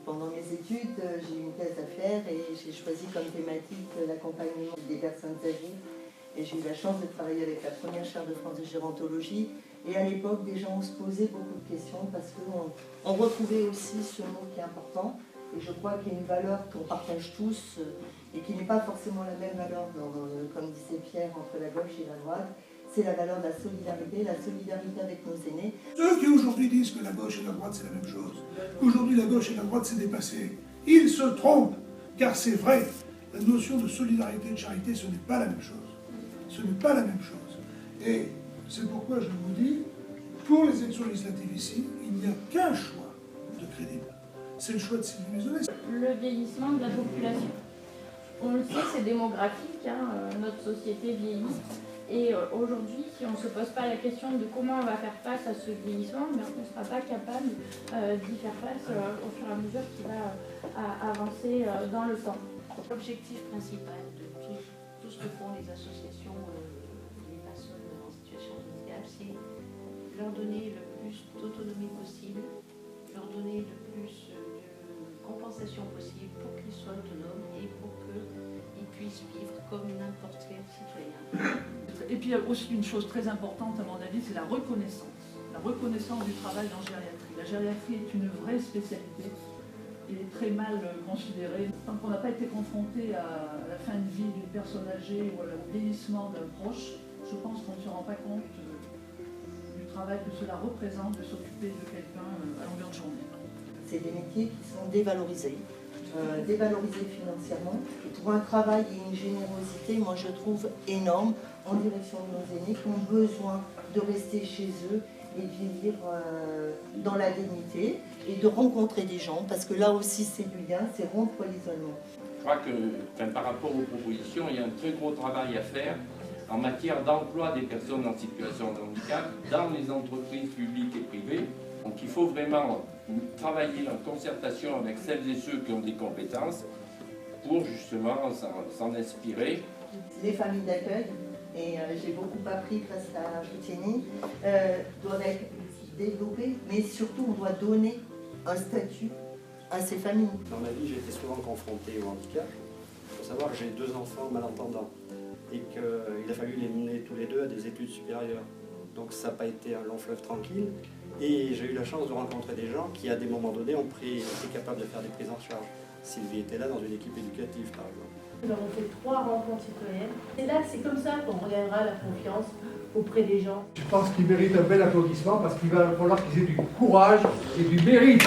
Pendant mes études, j'ai eu une thèse à faire et j'ai choisi comme thématique l'accompagnement des personnes âgées. Et j'ai eu la chance de travailler avec la première chaire de France de gérontologie. Et à l'époque, des gens se posaient beaucoup de questions parce qu'on retrouvait aussi ce mot qui est important. Et je crois qu'il y a une valeur qu'on partage tous et qui n'est pas forcément la même valeur, comme disait Pierre, entre la gauche et la droite. C'est la valeur de la solidarité avec nos aînés. Ceux qui aujourd'hui disent que la gauche et la droite c'est la même chose, qu'aujourd'hui la gauche et la droite c'est dépassé, ils se trompent, car c'est vrai, la notion de solidarité et de charité ce n'est pas la même chose. Ce n'est pas la même chose. Et c'est pourquoi je vous dis, pour les élections législatives ici, il n'y a qu'un choix de crédible. C'est le choix de Sylvie Maisonneuve. Le vieillissement de la population. On le sait, c'est démographique, notre société vieillit. Et aujourd'hui, si on ne se pose pas la question de comment on va faire face à ce vieillissement, on ne sera pas capable d'y faire face au fur et à mesure qu'il va avancer dans le temps. L'objectif principal de tout ce que font les associations des personnes en situation de handicap, c'est leur donner le plus d'autonomie possible, leur donner le plus de compensation possible pour qu'ils soient autonomes et pour qu'ils puissent vivre comme n'importe quel citoyen. Et puis il y a aussi une chose très importante à mon avis, c'est la reconnaissance. La reconnaissance du travail en gériatrie. La gériatrie est une vraie spécialité et est très mal considérée. Tant qu'on n'a pas été confronté à la fin de vie d'une personne âgée ou au vieillissement d'un proche, je pense qu'on ne se rend pas compte du travail que cela représente de s'occuper de quelqu'un à longueur de journée. C'est des métiers qui sont dévalorisés. Dévalorisés financièrement, pour un travail et une générosité, moi je trouve énorme, en direction de nos aînés qui ont besoin de rester chez eux et de vivre dans la dignité et de rencontrer des gens, parce que là aussi c'est du lien, c'est rompre l'isolement. Je crois que par rapport aux propositions, il y a un très gros travail à faire en matière d'emploi des personnes en situation de handicap dans les entreprises publiques et privées. Donc il faut vraiment travailler en concertation avec celles et ceux qui ont des compétences pour justement s'en inspirer. Les familles d'accueil, et j'ai beaucoup appris grâce à Jenny, doivent être développées, mais surtout on doit donner un statut à ces familles. Dans ma vie, j'ai été souvent confronté au handicap. Il faut savoir que j'ai 2 enfants malentendants et qu'il a fallu les mener tous les deux à des études supérieures. Donc ça n'a pas été un long fleuve tranquille. Et j'ai eu la chance de rencontrer des gens qui, à des moments donnés, ont été capables de faire des prises en charge. Sylvie était là dans une équipe éducative, par exemple. Nous avons fait 3 rencontres citoyennes. Et là, c'est comme ça qu'on regagnera la confiance auprès des gens. Je pense qu'ils méritent un bel applaudissement parce qu'il va falloir qu'ils aient du courage et du mérite.